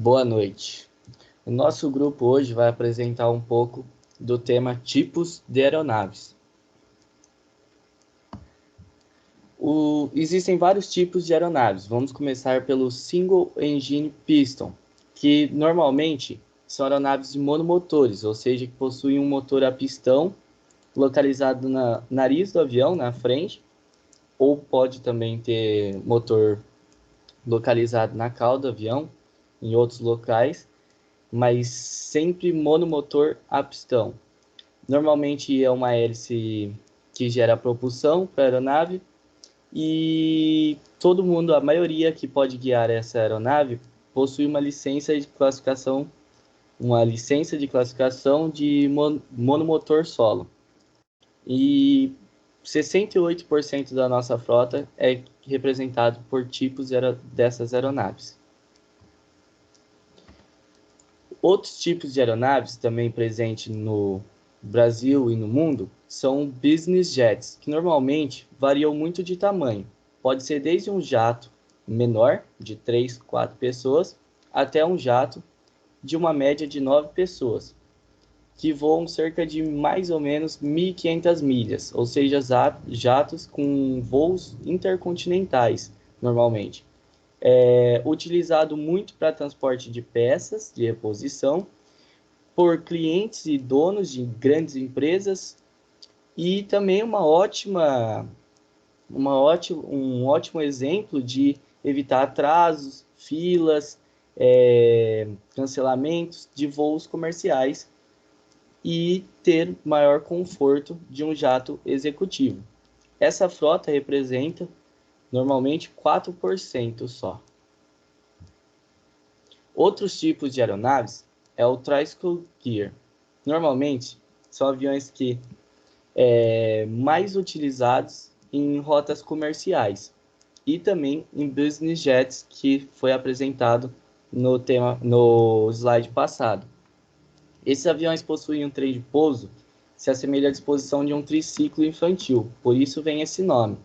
Boa noite. O nosso grupo hoje vai apresentar um pouco do tema tipos de aeronaves. Existem vários tipos de aeronaves. Vamos começar pelo Single Engine Piston, que normalmente são aeronaves de monomotores, ou seja, que possuem um motor a pistão localizado no nariz do avião, na frente, ou pode também ter motor localizado na cauda do avião, em outros locais, mas sempre monomotor a pistão. Normalmente é uma hélice que gera propulsão para a aeronave e todo mundo, a maioria que pode guiar essa aeronave, possui uma licença de classificação de monomotor solo. E 68% da nossa frota é representado por tipos dessas aeronaves. Outros tipos de aeronaves também presentes no Brasil e no mundo são business jets, que normalmente variam muito de tamanho. Pode ser desde um jato menor, de 3, 4 pessoas, até um jato de uma média de 9 pessoas, que voam cerca de mais ou menos 1.500 milhas, ou seja, jatos com voos intercontinentais, normalmente. Utilizado muito para transporte de peças de reposição por clientes e donos de grandes empresas e também um ótimo exemplo de evitar atrasos, filas, cancelamentos de voos comerciais e ter maior conforto de um jato executivo. Essa frota representa normalmente 4% só. Outros tipos de aeronaves é o Tricycle Gear. Normalmente são aviões que mais utilizados em rotas comerciais e também em business jets, que foi apresentado no slide passado. Esses aviões possuem um trem de pouso que se assemelha à disposição de um triciclo infantil, por isso vem esse nome.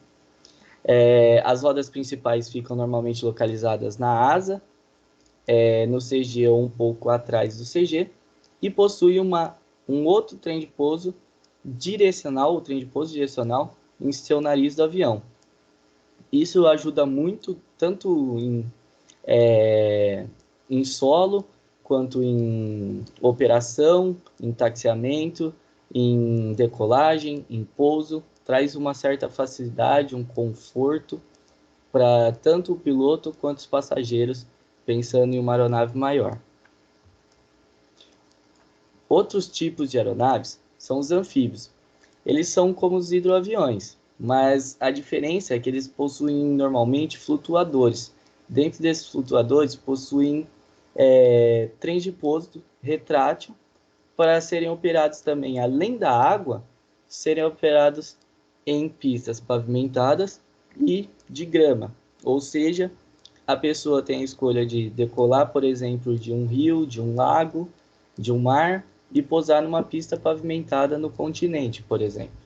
As rodas principais ficam normalmente localizadas na asa, no CG ou um pouco atrás do CG, e possui um outro trem de pouso direcional, em seu nariz do avião. Isso ajuda muito, tanto em solo, quanto em operação, em taxiamento, em decolagem, em pouso. Traz uma certa facilidade, um conforto para tanto o piloto quanto os passageiros, pensando em uma aeronave maior. Outros tipos de aeronaves são os anfíbios. Eles são como os hidroaviões, mas a diferença é que eles possuem normalmente flutuadores. Dentro desses flutuadores possuem trens de pouso retrátil para serem operados também, além da água, serem operados em pistas pavimentadas e de grama. Ou seja, a pessoa tem a escolha de decolar, por exemplo, de um rio, de um lago, de um mar e pousar numa pista pavimentada no continente, por exemplo.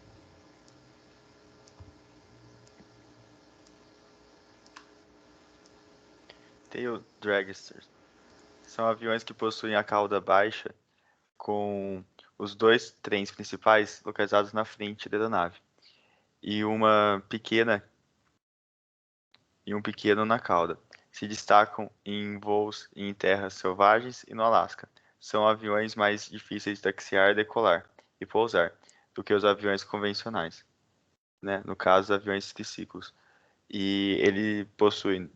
Tail dragsters são aviões que possuem a cauda baixa com os dois trens principais localizados na frente da aeronave e um pequeno na cauda. Se destacam em voos em terras selvagens e no Alasca. São aviões mais difíceis de taxiar, decolar e pousar do que os aviões convencionais, né? No caso, aviões triciclos. E ele possui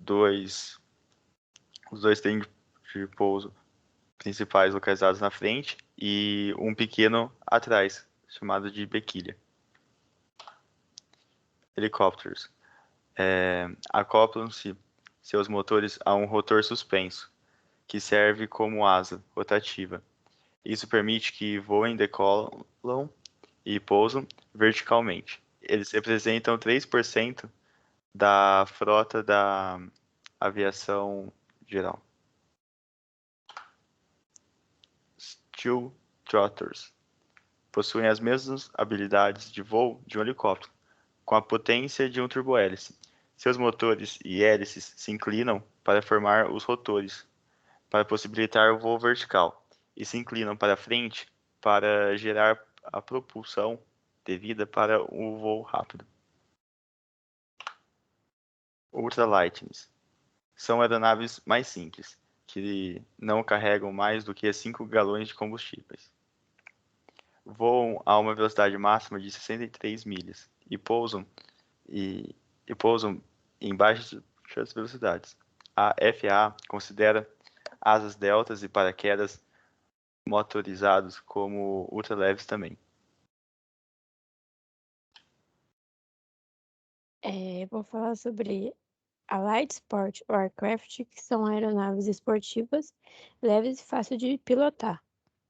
os dois trens de pouso principais localizados na frente e um pequeno atrás, chamado de bequilha. Helicópteros. Acoplam-se seus motores a um rotor suspenso, que serve como asa rotativa. Isso permite que voem, decolam e pousam verticalmente. Eles representam 3% da frota da aviação geral. Steel Trotters possuem as mesmas habilidades de voo de um helicóptero, com a potência de um turbohélice. Seus motores e hélices se inclinam para formar os rotores, para possibilitar o voo vertical e se inclinam para frente para gerar a propulsão devida para o voo rápido. Ultralightnings são aeronaves mais simples, que não carregam mais do que 5 galões de combustíveis. Voam a uma velocidade máxima de 63 milhas e pousam em baixas velocidades. A FAA considera asas deltas e paraquedas motorizados como ultraleves também. Vou falar sobre a Light Sport Aircraft, que são aeronaves esportivas, leves e fáceis de pilotar.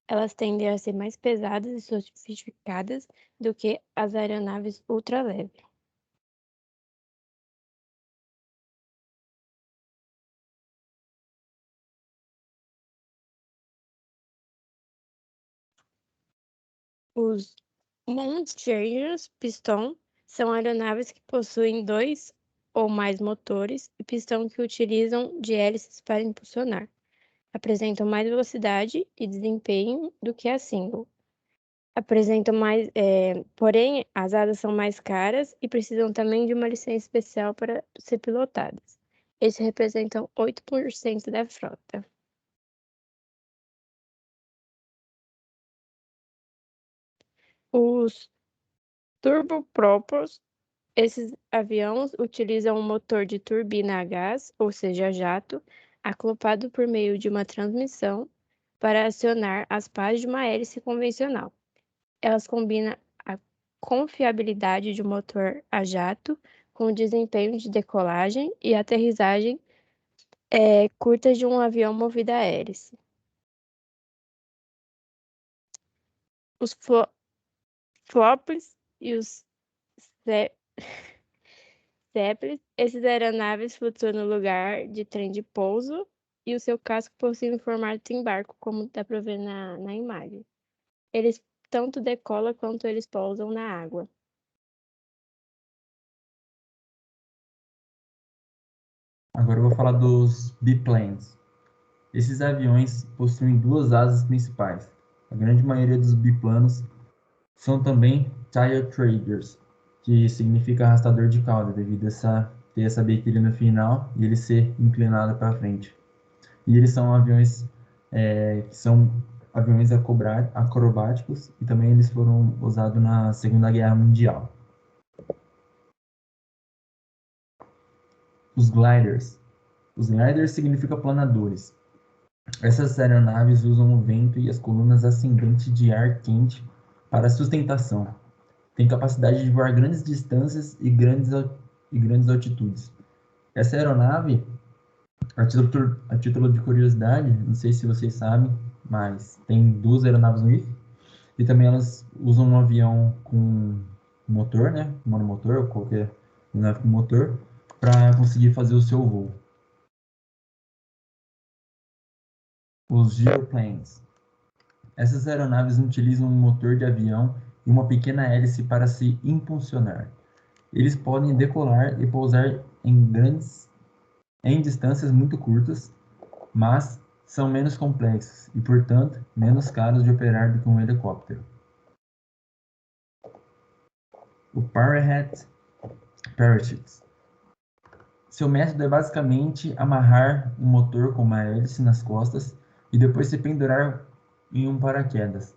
Elas tendem a ser mais pesadas e sofisticadas do que as aeronaves ultraleves. Os Mount Changers Piston são aeronaves que possuem 2 ou mais motores e pistão que utilizam de hélices para impulsionar. Apresentam mais velocidade e desempenho do que a single. Porém, as asas são mais caras e precisam também de uma licença especial para ser pilotadas. Eles representam 8% da frota. Os turbopropos, esses aviões utilizam um motor de turbina a gás, ou seja, jato, acoplado por meio de uma transmissão para acionar as pás de uma hélice convencional. Elas combinam a confiabilidade de um motor a jato com o desempenho de decolagem e aterrissagem curta de um avião movido a hélice. Os flops e os Zeppelin, esses aeronaves flutuam no lugar de trem de pouso e o seu casco possui um formato de embarque, como dá para ver na imagem. Eles tanto decolam quanto eles pousam na água. Agora eu vou falar dos biplanes. Esses aviões possuem duas asas principais. A grande maioria dos biplanos são também tire triggers, que significa arrastador de cauda, devido a ter essa biquília no final e ele ser inclinado para frente. E eles são aviões que são aviões acrobáticos e também eles foram usados na Segunda Guerra Mundial. Os gliders. Os gliders significam planadores. Essas aeronaves usam o vento e as colunas ascendentes de ar quente para sustentação. Tem capacidade de voar grandes distâncias e grandes altitudes. Essa aeronave, a título de curiosidade, não sei se vocês sabem, mas tem duas aeronaves no IF e também elas usam um avião com motor, né, monomotor ou qualquer aeronave com motor, para conseguir fazer o seu voo. Os gyroplanes. Essas aeronaves utilizam um motor de avião e uma pequena hélice para se impulsionar. Eles podem decolar e pousar em distâncias muito curtas, mas são menos complexos e, portanto, menos caros de operar do que um helicóptero. O Parachutes. Seu método é basicamente amarrar um motor com uma hélice nas costas e depois se pendurar em um paraquedas.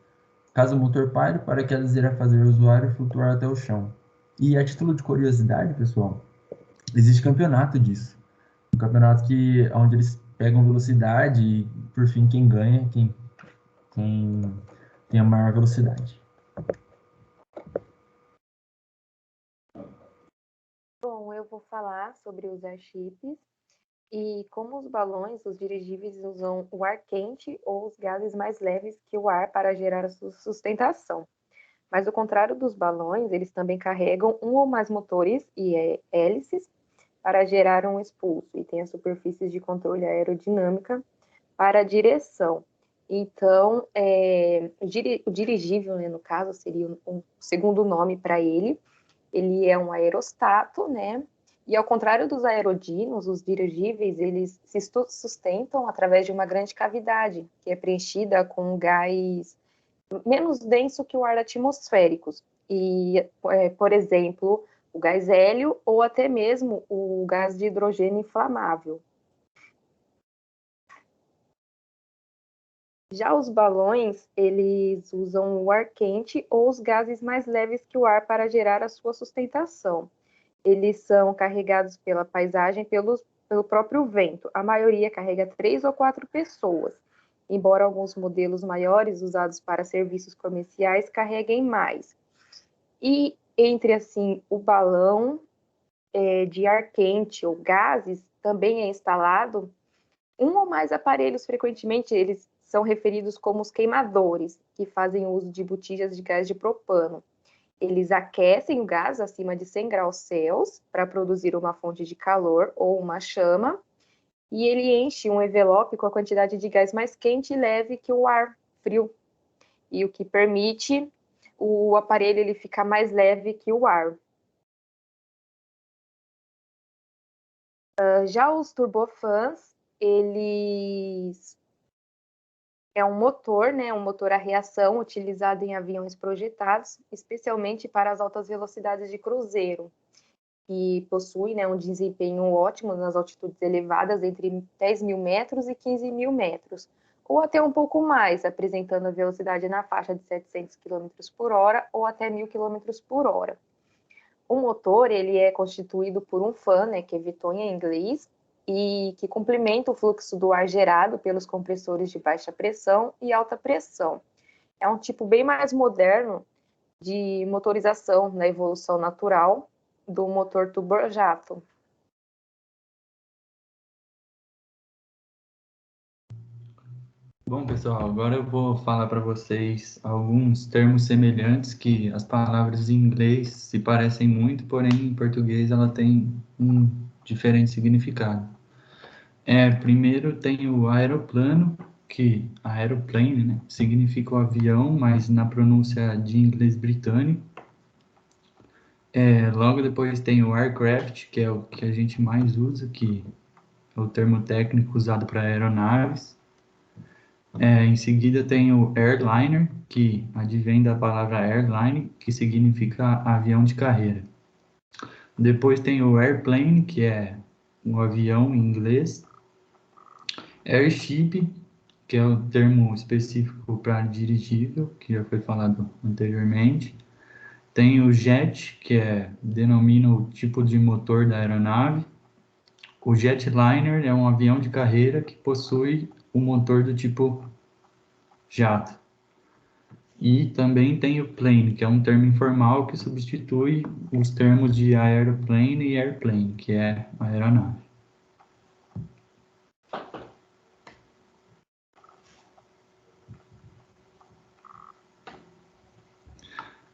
Caso o motor pare, o paraquedas irá fazer o usuário flutuar até o chão. E a título de curiosidade, pessoal, existe campeonato disso. Um campeonato onde eles pegam velocidade e, por fim, quem ganha, quem tem a maior velocidade. Bom, eu vou falar sobre os airships e como os balões, os dirigíveis usam o ar quente ou os gases mais leves que o ar para gerar a sua sustentação. Mas ao contrário dos balões, eles também carregam um ou mais motores e hélices para gerar um expulso e tem as superfícies de controle aerodinâmica para a direção. Então, o dirigível, né, no caso, seria um segundo nome para ele. Ele é um aerostato, né? E ao contrário dos aerodinos, os dirigíveis, eles se sustentam através de uma grande cavidade, que é preenchida com um gás menos denso que o ar atmosférico. E, por exemplo, o gás hélio ou até mesmo o gás de hidrogênio inflamável. Já os balões, eles usam o ar quente ou os gases mais leves que o ar para gerar a sua sustentação. Eles são carregados pela paisagem, pelo próprio vento. A maioria carrega 3 ou 4 pessoas, embora alguns modelos maiores usados para serviços comerciais carreguem mais. E entre assim o balão de ar quente ou gases também é instalado um ou mais aparelhos. Frequentemente eles são referidos como os queimadores, que fazem uso de botijas de gás de propano. Eles aquecem o gás acima de 100 graus Celsius para produzir uma fonte de calor ou uma chama, e ele enche um envelope com a quantidade de gás mais quente e leve que o ar frio, e o que permite o aparelho ele ficar mais leve que o ar. Já os turbofans, eles é um motor, né, um motor a reação utilizado em aviões projetados, especialmente para as altas velocidades de cruzeiro, que possui, né, um desempenho ótimo nas altitudes elevadas, entre 10 mil metros e 15 mil metros, ou até um pouco mais, apresentando a velocidade na faixa de 700 km por hora ou até 1.000 km por hora. O motor ele é constituído por um fan, né, que é Viton em inglês, e que complementa o fluxo do ar gerado pelos compressores de baixa pressão e alta pressão. É um tipo bem mais moderno de motorização na evolução natural do motor turbojato. Bom, pessoal, agora eu vou falar para vocês alguns termos semelhantes que as palavras em inglês se parecem muito, porém em português ela tem um diferente significado. Primeiro tem o aeroplano, que aeroplane, né, significa o avião, mas na pronúncia de inglês britânico. Logo depois tem o aircraft, que é o que a gente mais usa, que é o termo técnico usado para aeronaves. Em seguida tem o airliner, que advém da palavra airline, que significa avião de carreira. Depois tem o airplane, que é um avião em inglês. Airship, que é o termo específico para dirigível, que já foi falado anteriormente. Tem o jet, que denomina o tipo de motor da aeronave. O jetliner é um avião de carreira que possui um motor do tipo jato. E também tem o plane, que é um termo informal que substitui os termos de aeroplane e airplane, que é a aeronave.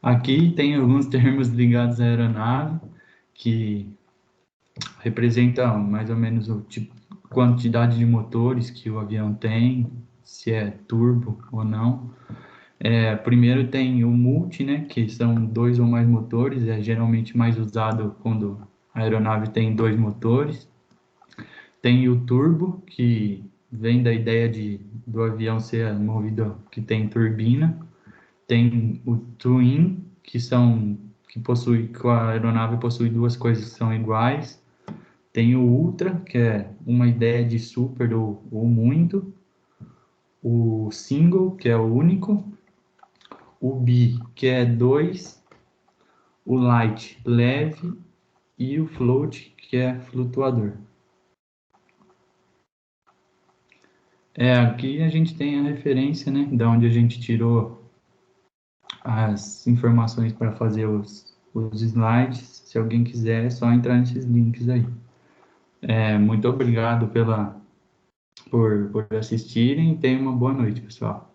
Aqui tem alguns termos ligados à aeronave, que representam mais ou menos o tipo, quantidade de motores que o avião tem, se é turbo ou não. Primeiro tem o multi, né, que são 2 ou mais motores, é geralmente mais usado quando a aeronave tem 2 motores. Tem o turbo, que vem da ideia do avião ser movido, que tem turbina. Tem o twin, que a aeronave possui 2 coisas que são iguais. Tem o ultra, que é uma ideia de super ou muito. O single, que é o único. O bi, que é 2. O light, leve. E o float, que é flutuador. Aqui a gente tem a referência, né, da onde a gente tirou as informações para fazer os slides. Se alguém quiser, é só entrar nesses links aí. Muito obrigado por assistirem e tenham uma boa noite, pessoal.